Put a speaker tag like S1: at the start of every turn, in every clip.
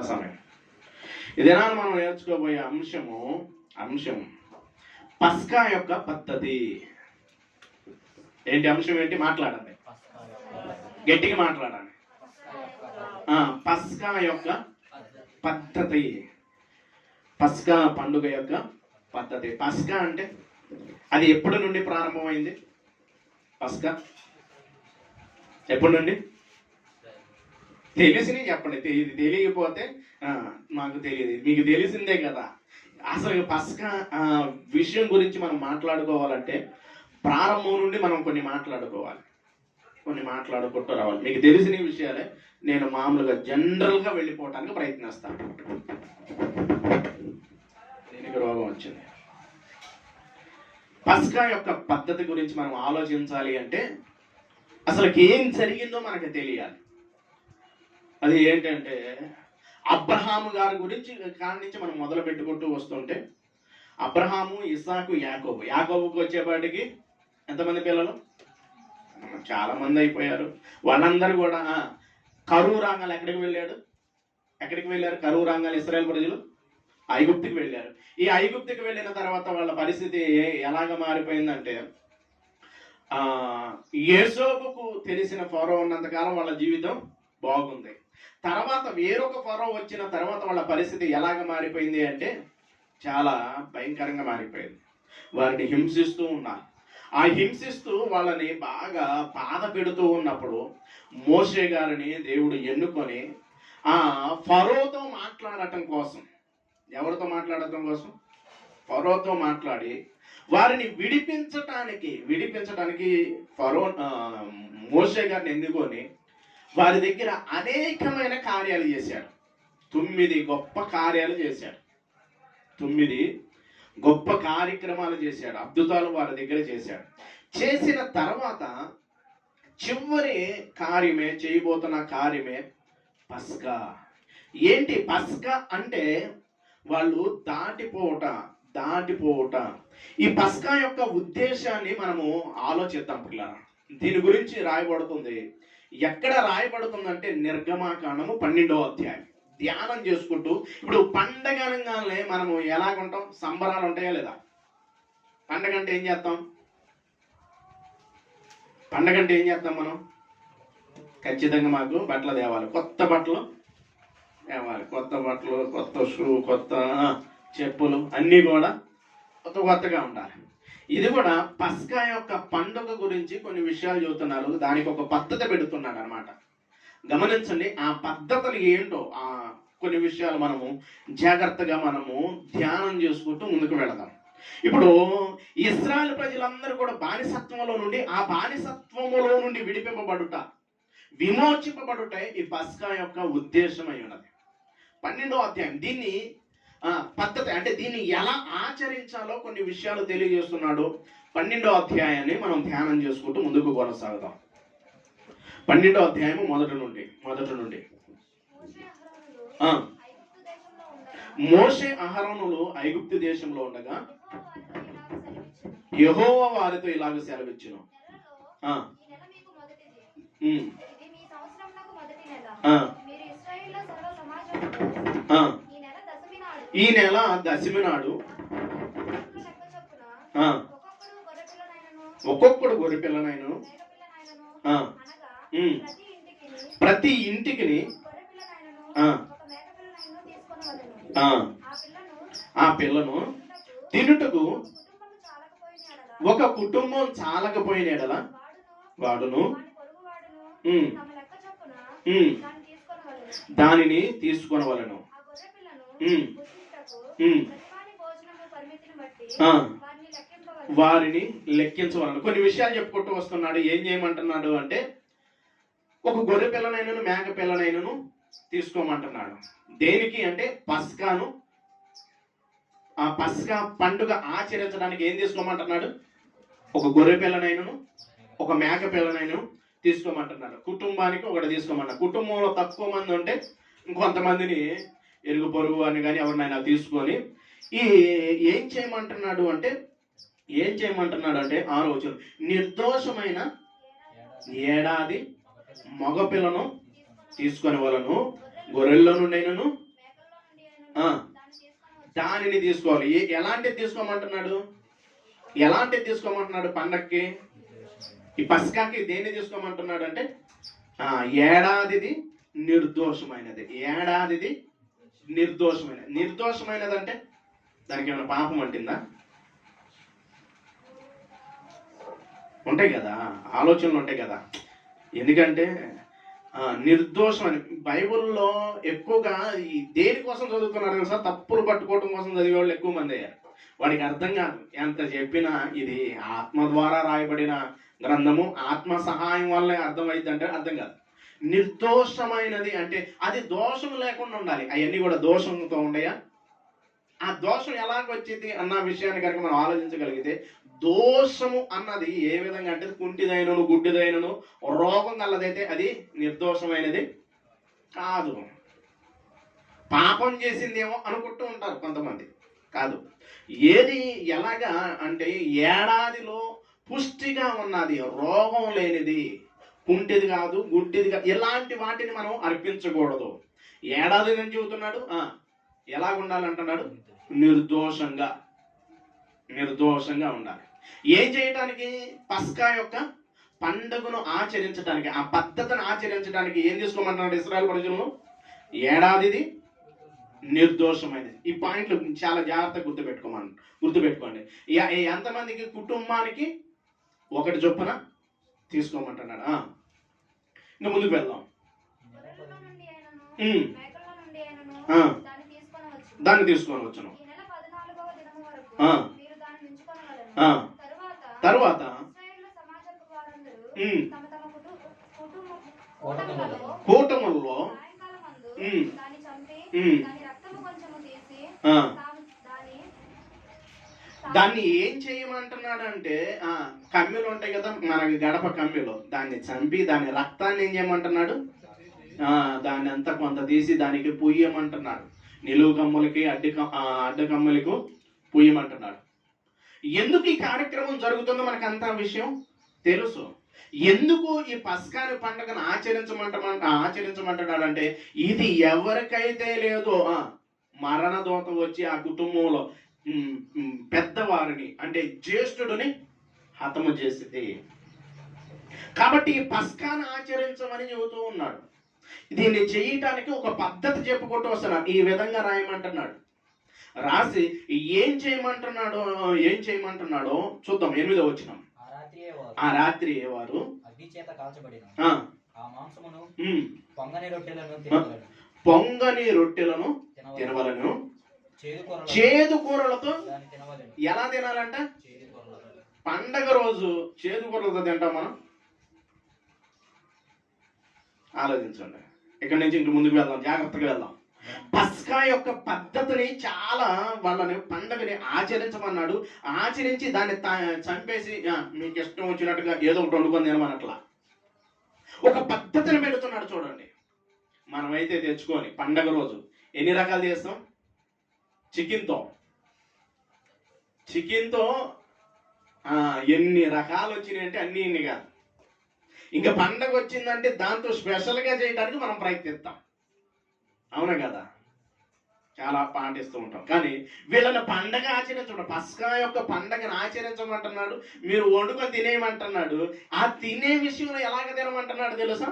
S1: సమయం ఇదేనా మనం నేర్చుకోబోయే అంశం పస్కా యొక్క పద్ధతి. ఏంటి అంశం? ఏంటి? మాట్లాడండి, గట్టిగా మాట్లాడండి. పస్కా యొక్క పద్ధతి, పస్కా పండుగ యొక్క పద్ధతి. పస్కా అంటే అది ఎప్పటి నుండి ప్రారంభమైంది? పస్కా ఎప్పటి నుండి? తెలిసిని చెప్పండి. తెలియకపోతే నాకు తెలియదు, మీకు తెలిసిందే కదా. అసలు పస్కా విషయం గురించి మనం మాట్లాడుకోవాలంటే ప్రారంభం నుండి మనం కొన్ని మాట్లాడుకుంటూ రావాలి. మీకు తెలిసిన విషయాలే నేను మామూలుగా జనరల్గా వెళ్ళిపోవటానికి ప్రయత్నిస్తాను. దీనికి రోగం వచ్చింది. పస్కా యొక్క పద్ధతి గురించి మనం ఆలోచించాలి అంటే అసలు ఏం జరిగిందో మనకు తెలియాలి. అది ఏంటంటే అబ్రహాము గారి గురించి కాడి నుంచి మనం మొదలు పెట్టుకుంటూ వస్తుంటే అబ్రహాము, ఇస్సాకు, యాకోబుకి వచ్చేపాటికి ఎంతమంది పిల్లలు? చాలా మంది అయిపోయారు. వాళ్ళందరూ కూడా కరువు రాంగాలు ఎక్కడికి వెళ్ళారు? కరువు రాంగాలు ఇశ్రాయేలు ప్రజలు ఐగుప్తుకి వెళ్ళారు. ఈ ఐగుప్తుకి వెళ్ళిన తర్వాత వాళ్ళ పరిస్థితి ఎలాగ మారిపోయిందంటే యోసేపుకు తెలిసిన ఫరో ఉన్నంతకాలం వాళ్ళ జీవితం బాగుంది. తర్వాత వేరొక ఫరో వచ్చిన తర్వాత వాళ్ళ పరిస్థితి ఎలాగ మారిపోయింది అంటే చాలా భయంకరంగా మారిపోయింది. వారిని హింసిస్తూ ఉన్నారు. ఆ హింసిస్తూ వాళ్ళని బాగా బాధ పెడుతూ ఉన్నప్పుడు మోషే గారిని దేవుడు ఎన్నుకొని ఫరోతో మాట్లాడటం కోసం, ఎవరితో మాట్లాడటం కోసం? ఫరోతో మాట్లాడి వారిని విడిపించటానికి ఫరో మోషే గారిని ఎన్నుకొని వారి దగ్గర అనేకమైన కార్యాలు చేశాడు. 9 గొప్ప కార్యాలు చేశాడు. 9 గొప్ప కార్యక్రమాలు చేశాడు. అద్భుతాలు వారి దగ్గర చేశాడు. చేసిన తర్వాత చివరి చేయబోతున్న కార్యమే పస్కా. ఏంటి పస్కా అంటే? వాళ్ళు దాటిపోవట. ఈ పస్కా యొక్క ఉద్దేశాన్ని మనము ఆలోచిద్దాం పిల్లరా. దీని గురించి రాయబడుతుంది. ఎక్కడ రాయబడుతుందంటే నిర్గమాకాండము 12వ అధ్యాయం. ధ్యానం చేసుకుంటూ ఇప్పుడు పండగ అనగానే మనము ఎలాగుంటాం? సంబరాలు ఉంటాయా లేదా? పండగ అంటే ఏం చేస్తాం? మనం ఖచ్చితంగా మాకు బట్టలు తేవాలి, కొత్త బట్టలు తేవాలి, కొత్త షూ, కొత్త చెప్పులు అన్నీ కూడా కొత్తగా ఉండాలి. ఇది కూడా పస్కా యొక్క పండుగ గురించి కొన్ని విషయాలు చెబుతున్నారు. దానికి ఒక పద్ధతి పెడుతున్నాడు అనమాట. గమనించండి. ఆ పద్ధతులు ఏంటో కొన్ని విషయాలు మనము జాగ్రత్తగా ధ్యానం చేసుకుంటూ ముందుకు వెళదాం. ఇప్పుడు ఇశ్రాయేలు ప్రజలందరూ కూడా బానిసత్వములో నుండి విమోచింపబడుట ఈ పస్కా యొక్క ఉద్దేశమై ఉన్నది. 12వ అధ్యాయం. దీన్ని పద్ధతి అంటే దీన్ని ఎలా ఆచరించాలో కొన్ని విషయాలు తెలియజేస్తున్నాడు. 12వ అధ్యాయాన్ని మనం ధ్యానం చేసుకుంటూ ముందుకు కొనసాగుదాం. 12వ అధ్యాయము మొదటి నుండి మోషే అహరోనులు ఐగుప్తు దేశంలో ఉండగా యెహోవా వారితో ఇలాగ సెలవిచ్చును. ఈ నెల దశమి నాడు ఒక్కొక్కడు గొర్రెపిల్లనైనను ప్రతి ఇంటికి ఆ పిల్లను తినుటకు ఒక కుటుంబం చాలకపోయిన ఎడల వాడును దానిని తీసుకొనవలెను. వారిని లెక్కించవలను. కొన్ని విషయాలు చెప్పుకుంటూ వస్తున్నాడు. ఏం చేయమంటున్నాడు అంటే ఒక గొర్రె పిల్లనైనను మేక పిల్లనైనను తీసుకోమంటున్నాడు. దేనికి అంటే ఆ పస్కా పండుగ ఆచరించడానికి ఏం తీసుకోమంటున్నాడు? ఒక గొర్రె పిల్లనైనను ఒక మేక పిల్లనైనను తీసుకోమంటున్నాడు. కుటుంబానికి ఒకటి తీసుకోమన్నాడు. కుటుంబంలో తక్కువ మంది ఉంటే ఇంకొంతమందిని ఎరుగు పొరుగు అని కానీ ఎవరినైనా తీసుకొని ఏం చేయమంటున్నాడు అంటే 6వ వచనం, నిర్దోషమైన ఏడాది మగపిల్లను తీసుకొని వాళ్ళను గొర్రెల్లో నుండైనను దానిని తీసుకోవాలి. ఎలాంటిది తీసుకోమంటున్నాడు? ఎలాంటిది తీసుకోమంటున్నాడు పండక్కి? ఈ పస్కాకి దేన్ని తీసుకోమంటున్నాడు అంటే ఏడాదిది నిర్దోషమైనది. ఏడాదిది నిర్దోషమైనది. నిర్దోషమైనది అంటే దానికి ఏమైనా పాపం అంటుందా? ఉంటాయి కదా, ఆలోచనలు ఉంటాయి కదా. ఎందుకంటే నిర్దోషం అని బైబిల్లో ఎక్కువగా ఈ దేనికోసం చదువుతున్నారు తెలుసా? తప్పులు పట్టుకోవడం కోసం చదివే వాళ్ళు ఎక్కువ మంది అయ్యారు. వాడికి అర్థం కాదు. ఎంత చెప్పినా ఇది ఆత్మ ద్వారా రాయబడిన గ్రంథము, ఆత్మ సహాయం వల్లే అర్థమైంది అంటే అర్థం కాదు. నిర్దోషమైనది అంటే అది దోషం లేకుండా ఉండాలి. అవన్నీ కూడా దోషంతో ఉండయా? ఆ దోషం ఎలాగొచ్చింది అన్న విషయాన్ని కనుక మనం ఆలోచించగలిగితే, దోషము అన్నది ఏ విధంగా అంటే కుంటిదైనను గుడ్డిదైనను రోగం కలదైతే అది నిర్దోషమైనది కాదు. పాపం చేసిందేమో అనుకుంటూ ఉంటారు కొంతమంది. కాదు. ఏది ఎలాగా అంటే ఏడాదిలో పుష్టిగా ఉన్నది, రోగం లేనిది, కుంటిది కాదు, గుడ్డిది కాదు, ఇలాంటి వాటిని మనం అర్పించకూడదు. ఏడాది నుంచి చెబుతున్నాడు. ఎలాగ ఉండాలంటున్నాడు? నిర్దోషంగా. నిర్దోషంగా ఉండాలి. ఏం చేయటానికి? పస్కా యొక్క పండుగను ఆచరించడానికి, ఆ పద్ధతిని ఆచరించడానికి ఏం తీసుకోమంటున్నాడు ఇశ్రాయేలు ప్రజలను? ఏడాదిది నిర్దోషమైనది. ఈ పాయింట్లు చాలా జాగ్రత్తగా గుర్తుపెట్టుకోండి. ఎంతమందికి? కుటుంబానికి ఒకటి చొప్పున తీసుకోమంటున్నాడు. ఇంకా ముందుకు వెళ్దాం. దాన్ని తీసుకొని వచ్చును. తరువాత కూటములలో దాన్ని ఏం చేయమంటున్నాడు అంటే కమ్మిలు ఉంటాయి కదా మనకి, గడప కమ్మిలో, దాన్ని చంపి దాని రక్తాన్ని ఏం చేయమంటున్నాడు? దాన్ని అంతా కొంత తీసి దానికి పుయ్యమంటున్నాడు. నిలువు కమ్ములకి అడ్డు కమ్ములకు పుయ్యమంటున్నాడు. ఎందుకు ఈ కార్యక్రమం జరుగుతుందో మనకు అంతా విషయం తెలుసు. ఎందుకు ఈ పస్కాని పండుగను ఆచరించమంటున్నాడు అంటే, ఇది ఎవరికైతే లేదో మరణ దూత వచ్చి ఆ కుటుంబంలో పెద్దవారిని అంటే జ్యేష్ఠుడిని హతము చేసింది. కాబట్టి ఈ పస్కాను ఆచరించమని చెబుతూ ఉన్నాడు. దీన్ని చేయటానికి ఒక పద్ధతి చెప్పుకుంటూ వస్తున్నాడు. ఈ విధంగా రాయమంటున్నాడు. రాసి ఏం చేయమంటున్నాడో చూద్దాం. 8వ వచనం. ఆ రాత్రి వారు పొంగని రొట్టెలను తినవలను, చేదు కూరలతో. ఎలా తినాలంట? పండగ రోజు చేదు కూరలతో తింటాం మనం? ఆలోచించండి. ఇక్కడ నుంచి ఇంక ముందుకు వెళ్దాం, జాగ్రత్తగా వెళ్దాం. పస్కా యొక్క పద్ధతిని చాలా వాళ్ళని పండుగని ఆచరించమన్నాడు. ఆచరించి దాన్ని చంపేసి మీకు ఇష్టం వచ్చినట్టుగా ఏదో ఒకటి వండుకొని తినమనట్లా ఒక పద్ధతిని పెడుతున్నాడు. చూడండి, మనమైతే తెచ్చుకొని పండగ రోజు ఎన్ని రకాలు చేస్తాం? చికెన్తో ఎన్ని రకాలు వచ్చినాయి అంటే అన్ని ఇన్ని కాదు. ఇంకా పండగ వచ్చిందంటే దాంతో స్పెషల్గా చేయడానికి మనం ప్రయత్నిస్తాం. అవునా కదా? చాలా పాటిస్తూ ఉంటాం. కానీ వీళ్ళని పండగ ఆచరించడం, పస్కా యొక్క పండగను ఆచరించమంటున్నాడు. మీరు వండుకొని తినేయమంటున్నాడు. ఆ తినే విషయంలో ఎలాగ తినమంటున్నాడు తెలుసా?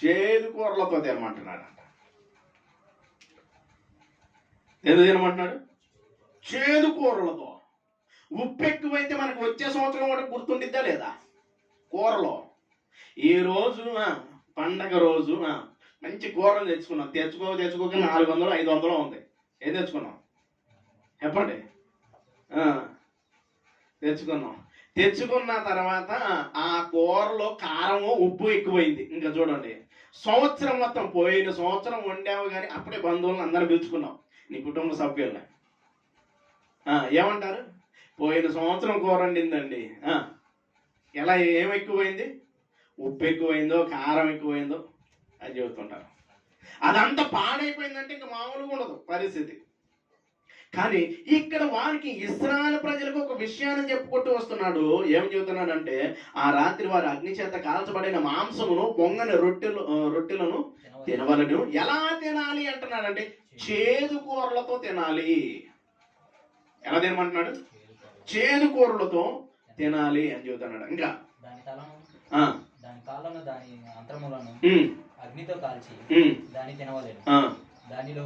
S1: చేదు కూరలతో తినమంటున్నాడు అంట. ఎందుకు తినమంటున్నాడు? చేదు కూరలతో. ఉప్పు ఎక్కువైతే మనకు వచ్చే సంవత్సరం కూడా గుర్తుండిద్దా లేదా? కూరలో ఈ రోజు పండగ రోజు మంచి కూరలు తెచ్చుకున్నాం. తెచ్చుకోక 400 500 ఉంది. ఏం తెచ్చుకున్నాం చెప్పండి? తెచ్చుకున్న తర్వాత ఆ కూరలో కారము ఉప్పు ఎక్కువైంది. ఇంకా చూడండి, సంవత్సరం మొత్తం పోయిన సంవత్సరం వండావు కానీ అప్పుడే బంధువులను అందరూ పిలుచుకున్నాం, నీ కుటుంబ సభ్యుల్ని. ఏమంటారు? పోయిన సంవత్సరం కూర వండిందండి. ఎలా ఏం ఎక్కువైంది? ఉప్పు ఎక్కువైందో కారం ఎక్కువైందో అది చెబుతుంటారు. అదంతా పాడైపోయిందంటే ఇంకా మామూలుగా ఉండదు పరిస్థితి. కానీ ఇక్కడ వారికి ఇశ్రాయేలు ప్రజలకు ఒక విషయాన్ని చెప్పుకుంటూ వస్తున్నాడు. ఏం చెబుతున్నాడంటే, ఆ రాత్రి వారు అగ్ని చేత కాల్చబడిన మాంసమును పొంగని రొట్టెలను తినవలను. ఎలా తినాలి అంటున్నాడంటే చేదు కూరలతో తినాలి. ఎలా తినమంటున్నాడు? చేదు కూరలతో తినాలి అని చెబుతున్నాడు. ఇంకా
S2: అగ్నితో కాల్చి దాన్ని తినవలెను. దానిలో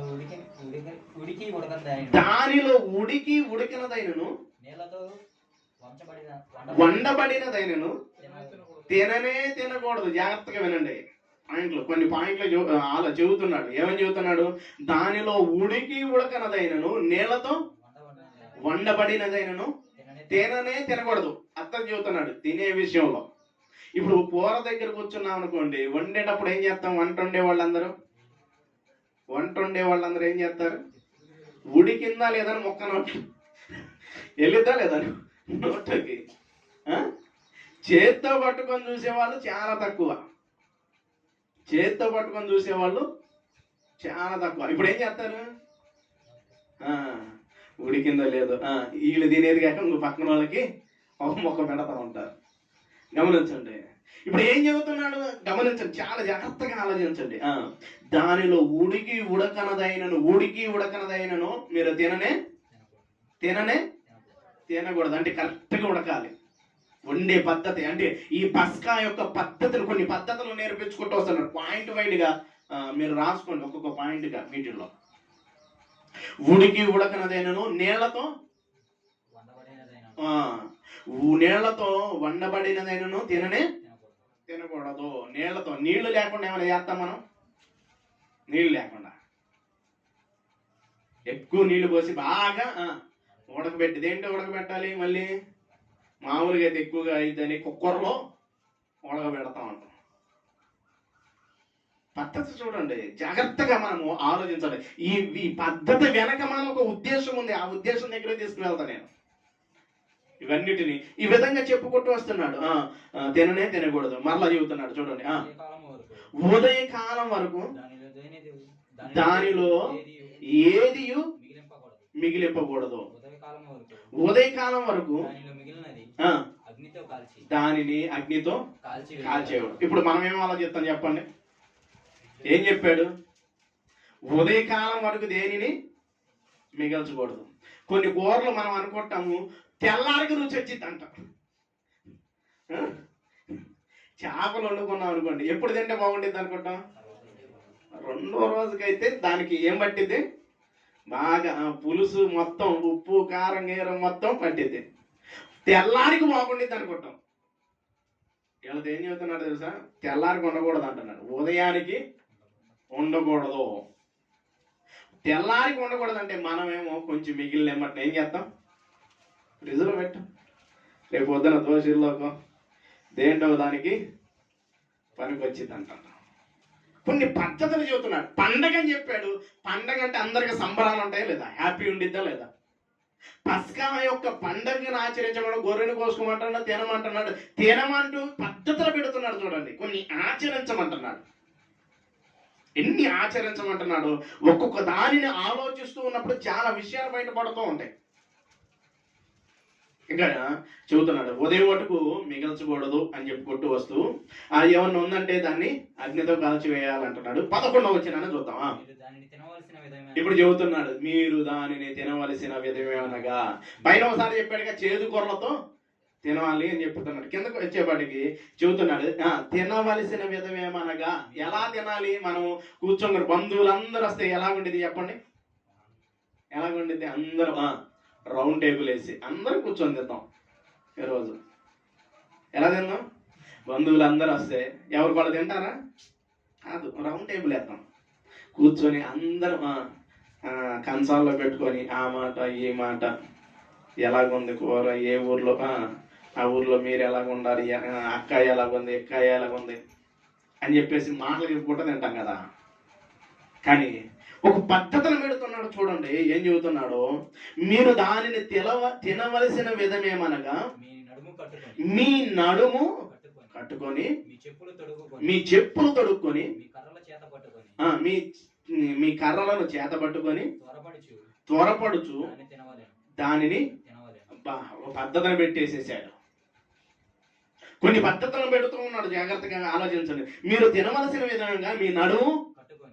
S1: ఉడికి ఉడికినదైనను
S2: నీళ్లతో
S1: వండబడినదైనను తినకూడదు. జాగ్రత్తగా వినండి. కొన్ని పాయింట్లు చెబుతున్నాడు. ఏమని చెబుతున్నాడు? దానిలో ఉడకనదైనను నీళ్లతో వండబడినదైనను తినకూడదు. అర్థం చెబుతున్నాడు తినే విషయంలో. ఇప్పుడు కూర దగ్గర కూర్చున్నాం అనుకోండి, వండేటప్పుడు ఏం చేస్తాం? వంట వండే వాళ్ళందరూ ఏం చేస్తారు? ఉడికిందా లేదని మొక్క నోట్ వెళ్ళిద్దా లేదా నోట్లోకి. చేత్తో పట్టుకొని చూసేవాళ్ళు చాలా తక్కువ. ఇప్పుడు ఏం చేస్తారు? ఉడికిందో లేదో వీళ్ళు తినేది కాక ఇంకో పక్కన వాళ్ళకి ఒక మొక్క పెడతా ఉంటారు. గమనించండి. ఇప్పుడు ఏం చెబుతున్నాడు? గమనించండి, చాలా జాగ్రత్తగా ఆలోచించండి. దానిలో ఉడికి ఉడకనదైనను మీరు తినకూడదు. అంటే కరెక్ట్గా ఉడకాలి. వండే పద్ధతి అంటే ఈ పస్కా యొక్క పద్ధతులు, కొన్ని పద్ధతులు నేర్పించుకుంటూ వస్తున్నారు. పాయింట్ వైడ్గా మీరు రాసుకోండి, ఒక్కొక్క పాయింట్గా. వీటిల్లో ఉడికి ఉడకనదైనను నీళ్లతో వండబడినదైనను తినకూడదు. నీళ్లు లేకుండా ఏమైనా చేస్తాం మనం? నీళ్లు లేకుండా ఎక్కువ నీళ్లు పోసి బాగా ఉడకబెట్టి, దేంట్లో ఉడకబెట్టాలి? మళ్ళీ మామూలుగా అయితే ఎక్కువగా అయిద్దని కుక్కర్లో ఉడకబెడతా ఉంటాం. పద్ధతి చూడండి, జాగ్రత్తగా మనము ఆలోచించాలి. ఈ పద్ధతి వెనక మనం ఒక ఉద్దేశం ఉంది. ఆ ఉద్దేశం దగ్గర తీసుకువెళ్తా నేను. ఇవన్నిటిని ఈ విధంగా చెప్పుకుంటూ వస్తున్నాడు. తినకూడదు. మరలా చెబుతున్నాడు చూడండి. ఉదయకాలం వరకు దానిలో ఏది మిగిలింపకూడదు. ఉదయకాలం వరకు దానిని అగ్నితో కాల్చేవాడు. ఇప్పుడు మనం ఏం ఆలోచిస్తాం చెప్పండి? ఏం చెప్పాడు? ఉదయకాలం వరకు దేనిని మిగల్చకూడదు. కొన్ని కూరలు మనం అనుకుంటాము తెల్లారికి రుచి వచ్చిందంట. చేపలు వండుకున్నాం అనుకోండి, ఎప్పుడు తింటే బాగుండేది అనుకుంటాం? రెండో రోజుకైతే దానికి ఏం పట్టిద్ది? బాగా పులుసు మొత్తం, ఉప్పు కారం గీరం మొత్తం పట్టిద్ది. తెల్లారికి బాగుండిద్ది అనుకుంటాం. వీళ్ళతో ఏం చెబుతున్నాడు తెలుసా? తెల్లారికి ఉండకూడదు అంటున్నాడు. ఉదయానికి ఉండకూడదు. తెల్లారికి ఉండకూడదు అంటే మనమేమో కొంచెం మిగిలినమ్మటిని ఏం చేస్తాం? ఫ్రిడ్జ్లో పెట్టాం. రేపు పొద్దున దోశల్లోకో దేంటో దానికి పనికి వచ్చింది అంటున్నాడు. కొన్ని పద్ధతులు చెబుతున్నాడు. పండగ అని చెప్పాడు. పండగ అంటే అందరికి సంబరాలు ఉంటాయా లేదా? హ్యాపీ ఉండిద్దా లేదా? పస్కా యొక్క పండగను ఆచరించమన్నాడు. గొర్రెను కోసుకోమంటున్నాడు, తినమంటున్నాడు. తినమంటూ పద్ధతులు పెడుతున్నాడు. చూడండి, కొన్ని ఆచరించమంటున్నాడు. ఎన్ని ఆచరించమంటున్నాడు? ఒక్కొక్క దానిని ఆలోచిస్తూ ఉన్నప్పుడు చాలా విషయాలు బయటపడుతూ ఉంటాయి. ఇక్కడ చెబుతున్నాడు ఉదయం మటుకు మిగల్చకూడదు అని చెప్పుకుంటూ వస్తూ ఏమన్నా ఉందంటే దాన్ని అగ్నితో కాల్చివేయాలంటున్నాడు. 11వ వచనాన్ని చూద్దాం. ఇప్పుడు చెబుతున్నాడు మీరు దానిని తినవలసిన విధమేమనగా. పైన ఒకసారి చెప్పాడుగా చేదు కూరలతో తినాలి అని చెప్తున్నాడు. కిందకు వచ్చేపాటికి చెబుతున్నాడు తినవలసిన విధమేమనగా. ఎలా తినాలి? మనం కూర్చొని బంధువులందరూ వస్తే ఎలాగుండేది చెప్పండి? ఎలాగుండేది? అందరూ రౌండ్ టేబుల్ వేసి అందరం కూర్చొని తిందాం. ఈరోజు ఎలా తిందాం? బంధువులు వస్తే ఎవరు వాళ్ళు తింటారా? కాదు, రౌండ్ టేబుల్ వేద్దాం. కూర్చొని అందరం కంచాల్లో పెట్టుకొని ఆ మాట ఈ మాట, ఎలాగుంది కూర, ఏ ఊర్లో ఆ ఊర్లో మీరు ఎలాగ ఉండాలి, అక్కాయ ఎలాగుంది, ఎక్కాయ ఎలాగుంది అని చెప్పేసి మాటలు చెప్పుకుంటూ తింటాం కదా. కానీ ఒక పద్ధతిని పెడుతున్నాడు. చూడండి ఏం చెబుతున్నాడు? మీరు దానిని తినవలసిన విధమేమనగా మీ నడుము కట్టుకొని, మీ చెప్పులు తొడుక్కొని, మీ కర్రలను చేత పట్టుకొని త్వరపడుచు దానిని పద్ధతిని పెట్టేసేసాడు. కొన్ని పద్ధతులను పెడుతూ ఉన్నాడు. జాగ్రత్తగా ఆలోచించండి. మీరు తినవలసిన విధంగా మీ నడుము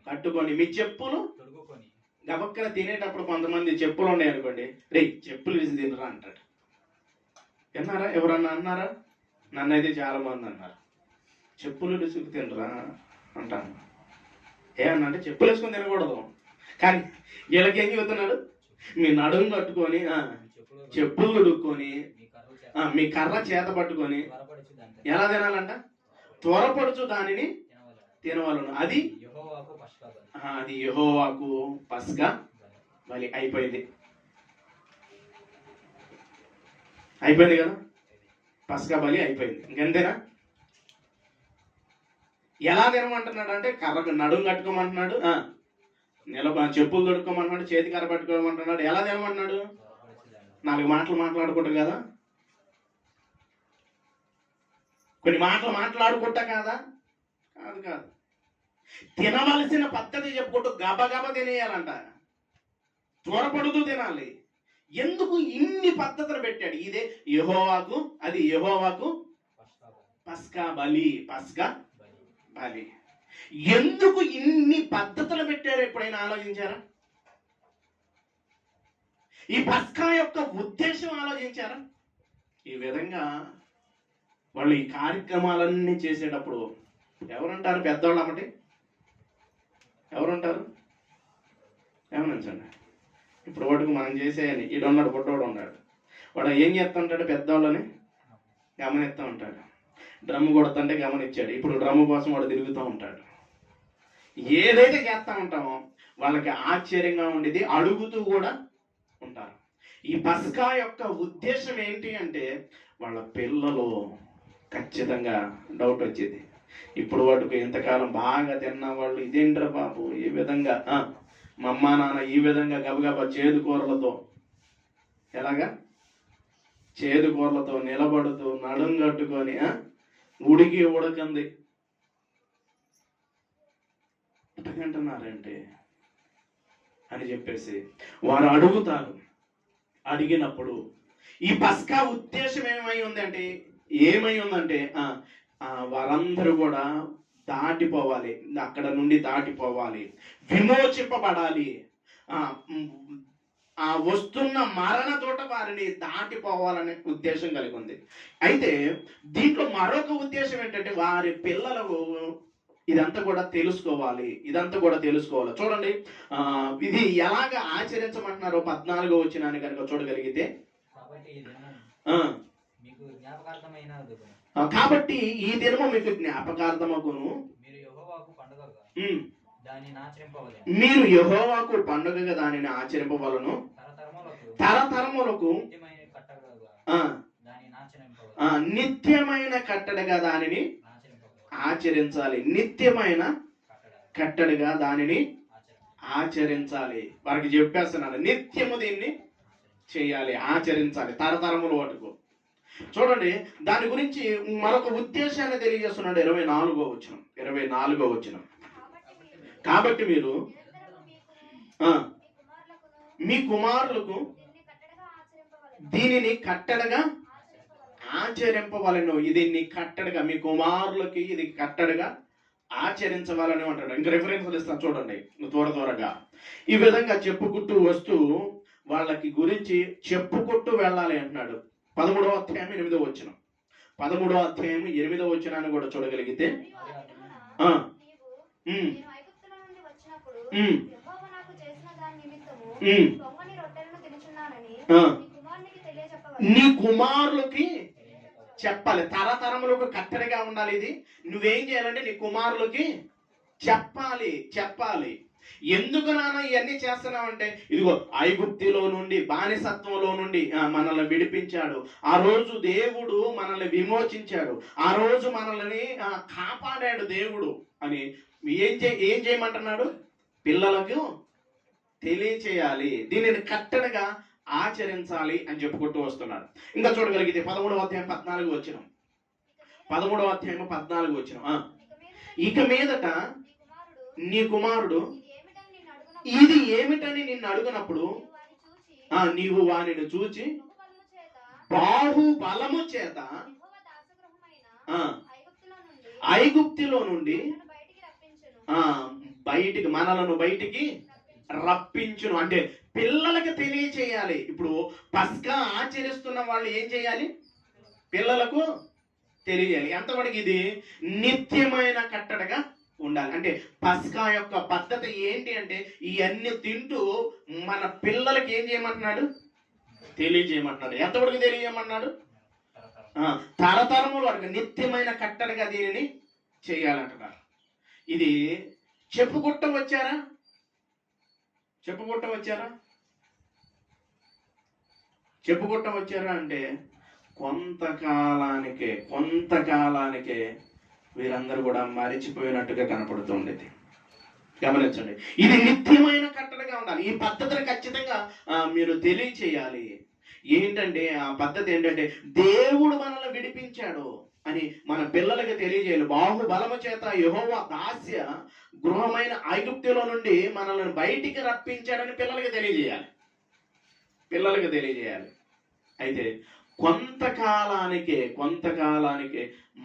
S1: కట్టుకొని మీ చెప్పులు
S2: తొడుగుకొని
S1: గబక్కన తినేటప్పుడు కొంతమంది చెప్పులు ఉన్నాయి అనుకోండి, రే చెప్పులు విసి తినరా అంటాడు. విన్నారా? ఎవరన్నా అన్నారా? నన్నైతే చాలా మంది అన్నారు, చెప్పులు విసుగు తినరా అంటాను. ఏమన్నా చెప్పులు వేసుకొని తినకూడదు, కానీ వీళ్ళకి ఏం చెబుతున్నాడు, మీ నడుము కట్టుకొని చెప్పులు తొడుక్కొని మీ కర్ర చేత పట్టుకొని ఎలా తినాలంట? త్వరపడుచు దానిని తినవలను. అది యెహోవాకు పస్కా బలి. అయిపోయింది కదా, పస్కా బలి అయిపోయింది. ఇంకెంతేనా? ఎలా తినమంటున్నాడు అంటే కర్ర నడుము కట్టుకోమంటున్నాడు, చెప్పులు తొడుక్కోమంటున్నాడు, చేతి కర్ర పట్టుకోమంటున్నాడు. ఎలా తినమంటున్నాడు? 4 మాటలు మాట్లాడుకుంటారు కదా, కొన్ని మాటలు మాట్లాడుకుంటా కాదా? కాదు. తినవలసిన పద్ధతి చెప్పుకుంటూ గబగబ తినేయాలంట, త్వరపడుతూ తినాలి. ఎందుకు ఇన్ని పద్ధతులు పెట్టాడు? ఇదే యెహోవాకు, అది యెహోవాకు పస్కా బలి. ఎందుకు ఇన్ని పద్ధతులు పెట్టారు? ఎప్పుడైనా ఆలోచించారా? ఈ పస్కా యొక్క ఉద్దేశం ఆలోచించారా? ఈ విధంగా వాళ్ళు ఈ కార్యక్రమాలన్నీ చేసేటప్పుడు ఎవరంటారు? పెద్దవాళ్ళు అమ్మటి ఎవరుంటారు? ఏమనించండి. ఇప్పుడు వాటికి మనం చేసేయని ఈడున్నాడు, పుట్టోడు ఉన్నాడు, వాడు ఏం చేస్తుంటాడు? పెద్దవాళ్ళని గమనిస్తూ ఉంటాడు. డ్రమ్ము కొడుతుంటే గమనించాడు, ఇప్పుడు డ్రమ్ము కోసం వాడు తిరుగుతూ ఉంటాడు. ఏదైతే చేస్తూ ఉంటామో వాళ్ళకి ఆశ్చర్యంగా ఉండేది, అడుగుతూ కూడా ఉంటారు. ఈ పస్కా యొక్క ఉద్దేశం ఏంటి అంటే వాళ్ళ పిల్లలు ఖచ్చితంగా డౌట్ వచ్చేది. ఇప్పుడు వాటికి ఎంతకాలం బాగా తిన్న వాళ్ళు, ఇదేంట్రా బాబు ఈ విధంగా మా అమ్మ నాన్న ఈ విధంగా గబగబా చేదు కూరలతో, ఎలాగా చేదు కూరలతో నిలబడుతూ నడుం కట్టుకొని ఉడికి ఉడకంది అంటున్నారంటే అని చెప్పేసి వారు అడుగుతారు. అడిగినప్పుడు ఈ పస్కా ఉద్దేశం ఏమై ఉందంటే వారందరూ కూడా దాటిపోవాలి, అక్కడ నుండి దాటిపోవాలి, విమోచింపబడాలి. వస్తున్న మరణ తోట వారిని దాటిపోవాలనే ఉద్దేశం కలిగి ఉంది. అయితే దీంట్లో మరొక ఉద్దేశం ఏంటంటే వారి పిల్లలకు ఇదంతా కూడా తెలుసుకోవాలి. చూడండి, ఇది ఎలాగ ఆచరించమంటున్నారో 14వ వచనాన్ని కనుక చూడగలిగితే, కాబట్టి ఈ దినము మీకు జ్ఞాపకార్థమగును, మీరు యెహోవాకు పండుగగా దానిని ఆచరింపవలను, తరతరములకు నిత్యమైన కట్టడగా దానిని ఆచరించాలి. నిత్యమైన కట్టడగా దానిని ఆచరించాలి. వారికి చెప్పేస్తున్నాను, నిత్యము దీన్ని చేయాలి, ఆచరించాలి, తరతరముల వరకు. చూడండి, దాని గురించి మరొక ఉద్దేశాన్ని తెలియజేస్తున్నాడు. 24వ వచనం. కాబట్టి మీరు మీ కుమారులకు దీనిని కట్టడగా ఆచరింపవలను. దీన్ని కట్టడగా మీ కుమారులకి ఇది కట్టడగా ఆచరించవాలని అంటాడు. ఇంకా రిఫరెన్స్లు ఇస్తాను చూడండి త్వరగా. ఈ విధంగా చెప్పుకుంటూ వస్తూ వాళ్ళకి గురించి చెప్పుకుంటూ వెళ్ళాలి అంటున్నాడు. 13వ అధ్యాయం 8వ వచనం. 13వ అధ్యాయం 8వ వచనాన్ని కూడా చూడగలిగితే, నీ కుమారులకి చెప్పాలి, తరతరములకు కట్టడిగా ఉండాలి. ఇది నువ్వేం చేయాలంటే నీ కుమారులకి చెప్పాలి. ఎందుకు నాన్న ఇవన్నీ చేస్తున్నావంటే, ఇదిగో ఐగుప్తులో నుండి, బానిసత్వంలో నుండి మనల్ని విడిపించాడు. ఆ రోజు దేవుడు మనల్ని విమోచించాడు, ఆ రోజు మనల్ని కాపాడాడు దేవుడు అని ఏం చేయమంటున్నాడు? పిల్లలకు తెలియచేయాలి, దీనిని కట్టడగా ఆచరించాలి అని చెప్పుకుంటూ వస్తున్నాడు. ఇంకా చూడగలిగితే 13వ అధ్యాయం 14వ వచనం. 13వ అధ్యాయం 14వ వచనం. ఇక మీదట నీ కుమారుడు ఇది ఏమిటని నిన్ను అడుగునప్పుడు నీవు వానిని చూచి బాహుబలము చేత ఐగుప్తులో నుండి మనలను బయటికి రప్పించును. అంటే పిల్లలకు తెలియచేయాలి. ఇప్పుడు పస్కా ఆచరిస్తున్న వాళ్ళు ఏం చేయాలి? పిల్లలకు తెలియాలి. ఎంతవరకు ఇది నిత్యమైన కట్టడగా ఉండాలి. అంటే పస్కా యొక్క పద్ధతి ఏంటి అంటే ఇవన్నీ తింటూ మన పిల్లలకి ఏం చేయమంటున్నాడు? తెలియజేయమంటున్నాడు. ఎంతవరకు తెలియజేయమన్నాడు? తరతరముల వరకు నిత్యమైన కట్టడగా దీనిని చేయాలంటున్నారు. ఇది చెప్పుకుంటూ వచ్చారా? చెప్పుకుంటూ వచ్చారా అంటే కొంతకాలానికే వీరందరూ కూడా మరిచిపోయినట్టుగా కనపడుతుండేది. గమనించండి, ఇది నిత్యమైన కట్టడగా ఉండాలి. ఈ పద్ధతిని ఖచ్చితంగా మీరు తెలియచేయాలి. ఏంటంటే ఆ పద్ధతి ఏంటంటే దేవుడు మనల్ని విడిపించాడు అని మన పిల్లలకి తెలియజేయాలి. బాహుబలము చేత యెహోవా దాస్య గృహమైన ఐగుప్తులో నుండి మనల్ని బయటికి రప్పించాడని పిల్లలకి తెలియజేయాలి. అయితే కొంతకాలానికే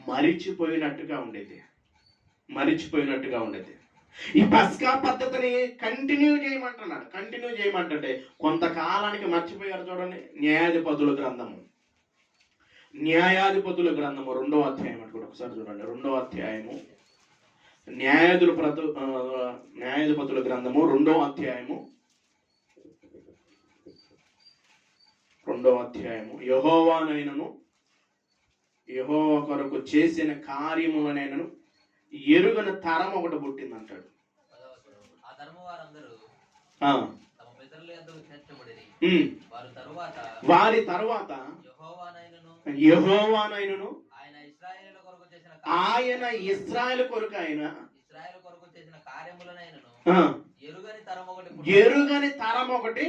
S1: మరిచిపోయినట్టుగా ఉండేది. ఈ పస్కా పద్ధతిని కంటిన్యూ చేయమంటే కొంతకాలానికి మర్చిపోయారు. చూడండి, న్యాయాధిపతుల గ్రంథము 2వ అధ్యాయం అని కూడా ఒకసారి చూడండి. 2వ అధ్యాయము న్యాయాధిపతుల గ్రంథము 2వ అధ్యాయము యెహోవా కొరకు చేసిన కార్యములనైనను ఎరుగని తరం ఒకటి పుట్టిందంటాడు. వారి తరువాత యెహోవానైనను ఆయన ఇశ్రాయేలు కొరకు ఎరుగని తరం ఒకటి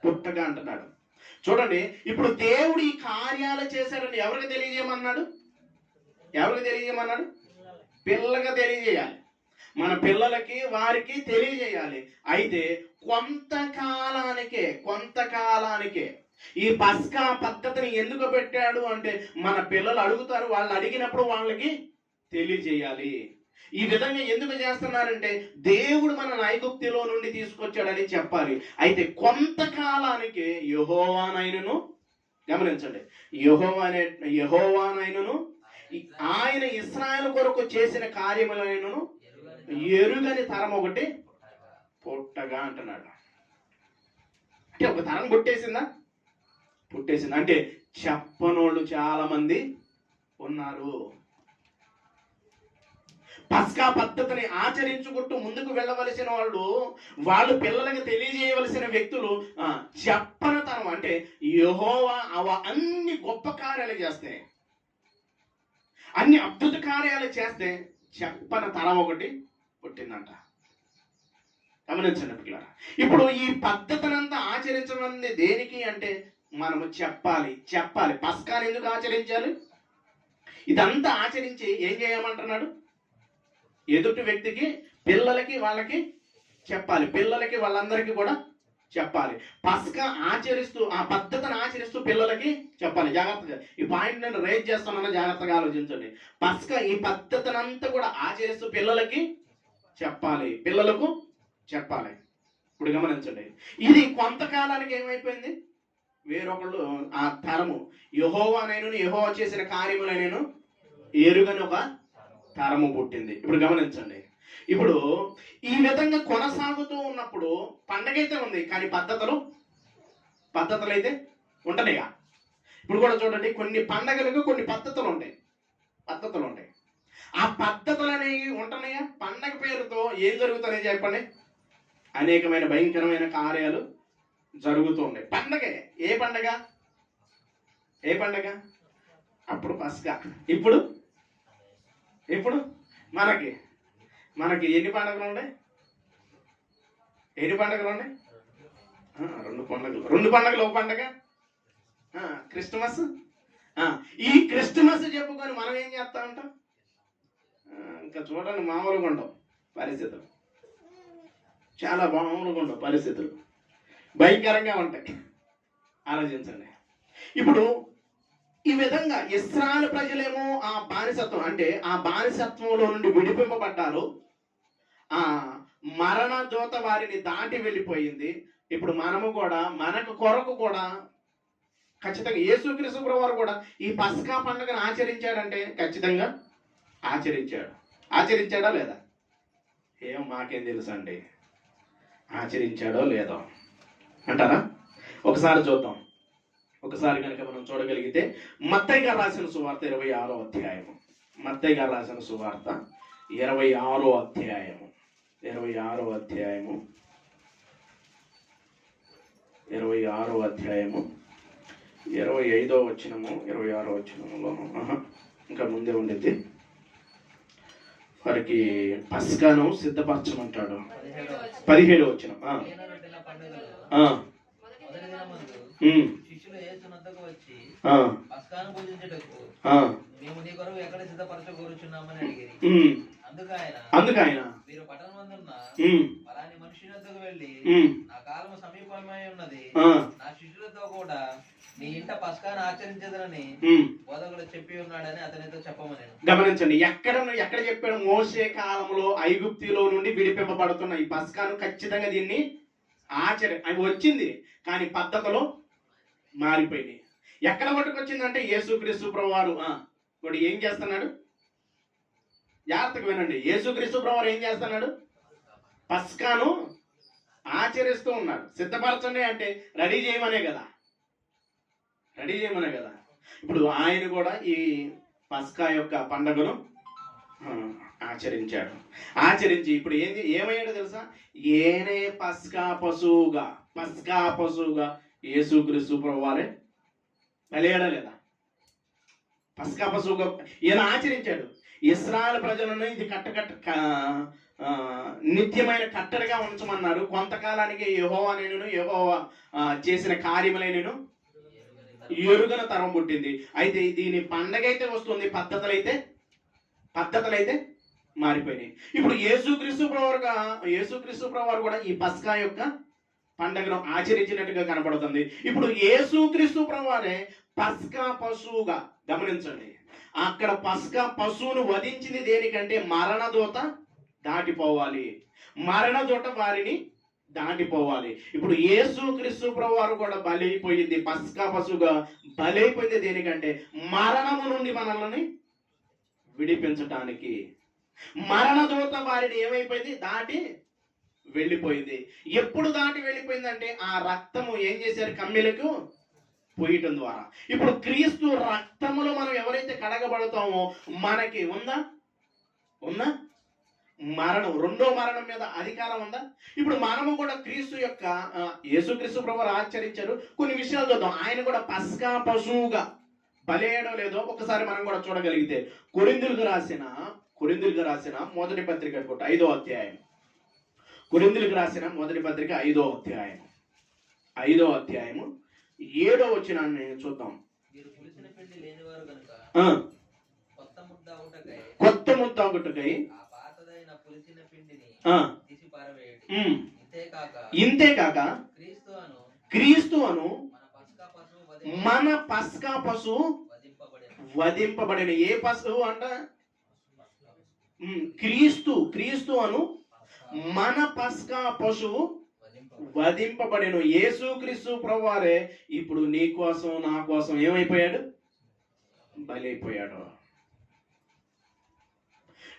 S1: పుట్టగా అంటున్నాడు. చూడండి, ఇప్పుడు దేవుడు ఈ కార్యాలు చేశాడని ఎవరికి తెలియజేయమన్నాడు? పిల్లలకు తెలియజేయాలి. మన పిల్లలకి వారికి తెలియజేయాలి. అయితే కొంతకాలానికే ఈ పస్కా పద్ధతిని ఎందుకు పెట్టాడు అంటే మన పిల్లలు అడుగుతారు, వాళ్ళు అడిగినప్పుడు వాళ్ళకి తెలియజేయాలి. ఈ విధంగా ఎందుకు చేస్తున్నారంటే దేవుడు మన ఐగుప్తులో నుండి తీసుకొచ్చాడని చెప్పాలి. అయితే కొంతకాలానికి యెహోవానైనను, గమనించండి, యెహోవానైనను ఆయన ఇశ్రాయేలు కొరకు చేసిన కార్యములైనను ఎరుగని తరం ఒకటి పుట్టగా అంటున్నాడు. అంటే ఒక తరం పుట్టేసింది. అంటే చెప్పనోళ్ళు చాలా మంది ఉన్నారు. పస్కా పద్ధతిని ఆచరించుకుంటూ ముందుకు వెళ్ళవలసిన వాళ్ళు పిల్లలకు తెలియజేయవలసిన వ్యక్తులు చెప్పనతనం. అంటే యెహోవా అన్ని గొప్ప కార్యాలు చేస్తే, అన్ని అద్భుత కార్యాలు చేస్తే చెప్పన తరం ఒకటి పుట్టిందంట. గమనించండి పిల్లరా, ఇప్పుడు ఈ పద్ధతినంతా ఆచరించడం దేనికి అంటే మనము చెప్పాలి. పస్కాని ఎందుకు ఆచరించాలి? ఇదంతా ఆచరించి ఏం చేయమంటున్నాడు? ఎదుటి వ్యక్తికి, పిల్లలకి, వాళ్ళకి చెప్పాలి. పిల్లలకి, వాళ్ళందరికీ కూడా చెప్పాలి. పస్కా ఆచరిస్తూ, ఆ పద్ధతిని ఆచరిస్తూ పిల్లలకి చెప్పాలి. జాగ్రత్తగా ఈ పాయింట్ నేను రేజ్ చేస్తానన్న జాగ్రత్తగా ఆలోచించండి. పస్కా ఈ పద్ధతిని అంతా కూడా ఆచరిస్తూ పిల్లలకు చెప్పాలి. ఇప్పుడు గమనించండి, ఇది కొంతకాలానికి ఏమైపోయింది? వేరొకళ్ళు ఆ తరము యెహోవా చేసిన కార్యములైనను ఎరుగని ఒక తరము పుట్టింది. ఇప్పుడు గమనించండి, ఇప్పుడు ఈ విధంగా కొనసాగుతూ ఉన్నప్పుడు పండగ అయితే ఉంది, కానీ పద్ధతులు అయితే ఉంటలేగా. ఇప్పుడు కూడా చూడండి, కొన్ని పండగలకు కొన్ని పద్ధతులు ఉంటాయి. ఆ పద్ధతులు అనేవి ఉంటున్నాయా? పండగ పేరుతో ఏం జరుగుతున్నాయి చెప్పండి? అనేకమైన భయంకరమైన కార్యాలు జరుగుతూ ఉన్నాయి. పండగే. ఏ పండగ? అప్పుడు పస్కా. ఇప్పుడు మనకి ఎన్ని పండుగలు ఉన్నాయి? 2 పండుగలు. ఒక పండగ క్రిస్టమస్. ఈ క్రిస్టమస్ చెప్పుకొని మనం ఏం చేస్తా ఉంటాం? ఇంకా చూడండి, మామూలుగా ఉండవు పరిస్థితులు, చాలా మామూలుగా ఉండవు పరిస్థితులు, భయంకరంగా ఉంటాయి. ఆలోచించండి. ఇప్పుడు ఈ విధంగా ఇశ్రాయేలు ప్రజలేమో ఆ బానిసత్వం అంటే ఆ బానిసత్వంలో నుండి విడిపింపబడ్డారు. ఆ మరణ దూత వారిని దాటి వెళ్ళిపోయింది. ఇప్పుడు మనము కూడా మనకు కొరకు కూడా ఖచ్చితంగా యేసుక్రీస్తు ప్రభువు వారు కూడా ఈ పస్కా పండుగను ఆచరించాడంటే ఖచ్చితంగా ఆచరించాడు. ఆచరించాడా లేదా? ఏం మాకేం తెలుసు అండి, ఆచరించాడో లేదో అంటారా? ఒకసారి చూద్దాం. ఒకసారి కనుక మనం చూడగలిగితే మత్తయి గారు రాసిన సువార్త 26వ అధ్యాయము. మత్తయి గారు రాసిన సువార్త 26వ అధ్యాయము 26వ అధ్యాయము 26వ అధ్యాయము 25వ వచనము 26వ వచనములో ఇంకా ముందే ఉండేది. వారికి పస్కాను సిద్ధపరచమంటాడు. 17వ వచనం.
S2: శిష్యులు యేసు నద్దకు వచ్చి
S1: ఆ
S2: పస్కాను పూజించుటకు మేము నీ కొరకు ఎక్కడ సిద్ధపరచగోరుచున్నామని అడిగిరి.
S1: అందుకు ఆయన
S2: మీరు పట్టణమందున్న పలాని మనుషుని వద్దకు వెళ్ళి నా కాలము సమీపమై ఉన్నది, నా శిష్యులతో కూడా నీ ఇంట పస్కాను ఆచరించదనని బోధకుడు చెప్పి ఉన్నాడని అతనితో చెప్పమని.
S1: గమనించండి, ఎక్కడ చెప్పాడు? మోసే కాలంలో ఐగుప్తిలో నుండి విడిపింపబడుతున్న ఈ పస్కాను ఖచ్చితంగా దీన్ని అవి వచ్చింది, కానీ పద్ధతులు మారిపోయినాయి. ఎక్కడ పట్టుకొచ్చిందంటే యేసుక్రీస్తు ప్రభువారు వాడు ఏం చేస్తున్నాడు? జాగ్రత్తగా వినండి. యేసుక్రీస్తు ప్రభువారు ఏం చేస్తున్నాడు? పస్కాను ఆచరిస్తూ ఉన్నాడు. సిద్ధపరచండి అంటే రెడీ చేయమనే కదా, రెడీ చేయమనే కదా. ఇప్పుడు ఆయన కూడా ఈ పస్కా యొక్క పండుగను ఆచరించాడు. ఆచరించి ఇప్పుడు ఏమయ్యాడో తెలుసా? ఏనే పస్కా పశువుగా యేసుక్రీస్తు ప్రభువారే బలియాడా లేదా? పస్కా పశువుగా ఈయన ఆచరించాడు. ఇశ్రాయేలు ప్రజలను ఇది నిత్యమైన కట్టడిగా ఉంచమన్నారు. కొంతకాలానికి యెహోవా చేసిన కార్యములైనను ఎరుగన తరం పుట్టింది. అయితే దీని పండగ అయితే వస్తుంది, పద్ధతులైతే మారిపోయినాయి. ఇప్పుడు యేసుక్రీస్తు ప్రభువారు కూడా ఈ పస్కా యొక్క పండగను ఆచరించినట్టుగా కనపడుతుంది. ఇప్పుడు యేసుక్రీస్తు ప్రభువారే పస్కా పశువుగా, గమనించండి, అక్కడ పస్కా పశువును వధించింది దేనికంటే మరణదూత దాటిపోవాలి, మరణదూత వారిని దాటిపోవాలి. ఇప్పుడు యేసుక్రీస్తు ప్రభువారు కూడా బలైపోయింది, పస్కా పశువుగా బలైపోయింది దేనికంటే మరణము నుండి మనల్ని విడిపించటానికి. మరణదూత వారిని ఏమైపోయింది? దాటి వెళ్ళిపోయింది. ఎప్పుడు దాటి వెళ్ళిపోయిందంటే ఆ రక్తము ఏం చేశారు? కమ్మెలకు పోయటం ద్వారా. ఇప్పుడు క్రీస్తు రక్తములో మనం ఎవరైతే కడగబడతామో మనకి ఉందా మరణం, రెండో మరణం మీద అధికారం ఉందా? ఇప్పుడు మనము కూడా క్రీస్తు యొక్క యేసుక్రీస్తు ప్రభువారు ఆచరించారు. కొన్ని విషయాలు చూద్దాం. ఆయన కూడా పస్కా పశువుగా బలేయడో లేదో ఒకసారి మనం కూడా చూడగలిగితే కొరింథీయులకు రాసిన మొదటి పత్రిక 5వ అధ్యాయం. కొరింథీయులకు రాసిన మొదటి పత్రిక 5వ అధ్యాయం 7వ వచనాన్ని చూద్దాం. కొత్త ముద్ద ఒకటకై ఇంతేకాక క్రీస్తు అను మన పస్కా పశువు వధింపబడిన. ఏ పశువు అంట? క్రీస్తు అను మన పస్కా పశువు వధింపబడిన. యేసుక్రీస్తు ప్రభువారే ఇప్పుడు నీ కోసం నా కోసం ఏమైపోయాడు? బలైపోయాడు.